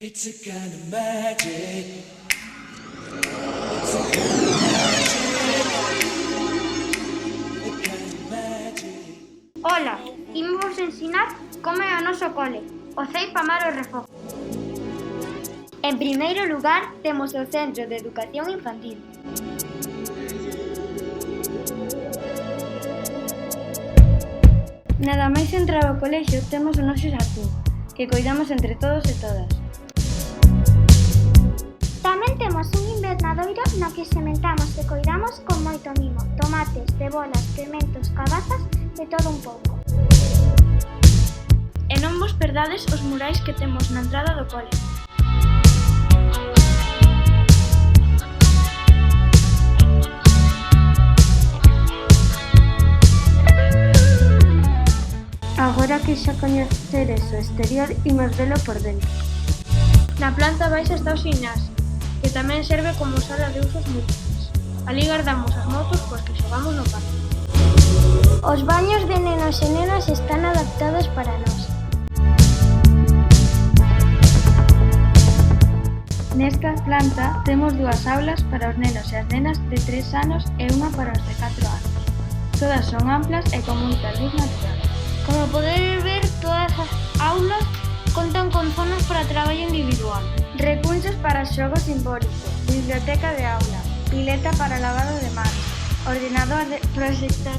It's a kind of magic. It's a kind of magic. A kind of magic. Ola, imos ensinar como é o noso cole, o Ceipa Amaro Refogo. En primeiro lugar, temos o Centro de Educación Infantil. Nada máis entrar ao colexio, temos o noso xardín, que coidamos entre todos e todas. Tamén temos un invernadoiro no que sementamos e coidamos con moito mimo, tomates, cebolas, pimentos, cabazas e todo un pouco. E non vos perdades os murais que temos na entrada do cole. Agora que xa coñecedes o exterior, imos velo por dentro. Na planta baixa está o ximnasio, que tamén serve como sala de usos múltiples. Alí guardamos as motos coas que xogamos no parque. Os baños de nenos e nenas están adaptados para nós. Nesta planta temos dúas aulas para os nenos e as nenas de 3 anos e unha para os de 4 anos. Todas son amplas e con moita luz natural. Como podedes ver, todas as aulas contan con zonas para traballo individual, recursos para xogos simbólicos, biblioteca de aula, pileta para lavado de manos, ordenador de proxectar.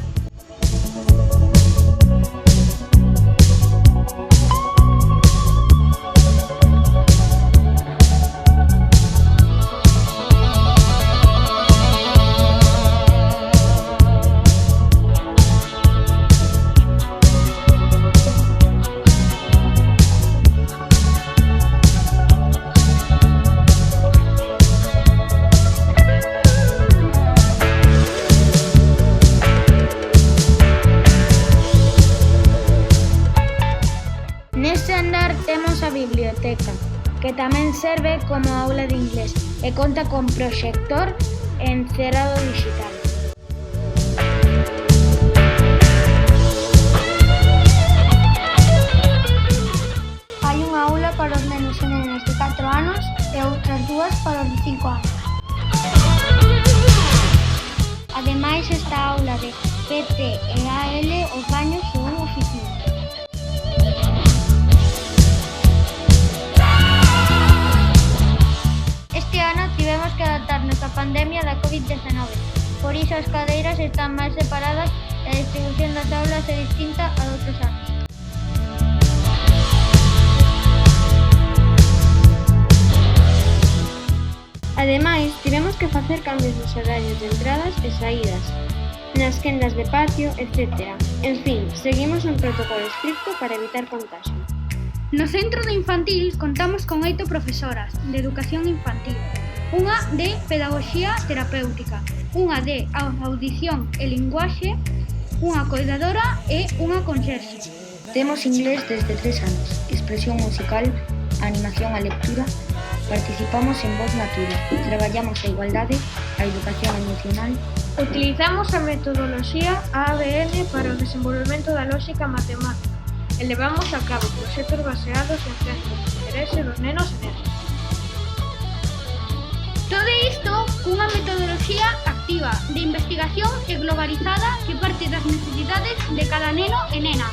Neste andar temos a biblioteca, que tamén serve como aula de inglés e conta con proxector e encerado digital. Hai unha aula para os nenos e nenas de 4 anos e outras dúas para os de 5 anos. Ademais, está a aula de PT e AL, os baños e unha oficina. Este ano tivemos que adaptarnos á pandemia da COVID-19, por iso as cadeiras están máis separadas e a distribución das aulas é distinta a outros anos. Ademais, tivemos que facer cambios nos horarios de entradas e saídas, nas quendas de patio, etc. En fin, seguimos un protocolo estricto para evitar contagio. No centro de infantil contamos con 8 profesoras de educación infantil, unha de pedagogía terapéutica, unha de audición e linguaxe, unha coidadora e unha conxerxe. Temos inglés desde 3 anos, expresión musical, animación a lectura, participamos en Voz Natura, traballamos a igualdade, a educación emocional. Utilizamos a metodoloxía ABN para o desenvolvemento da lóxica matemática e levamos a cabo proxectos baseados en centros de interese dos nenos e nenas. Todo isto cunha metodoloxía activa de investigación e globalizada que parte das necesidades de cada neno e nena.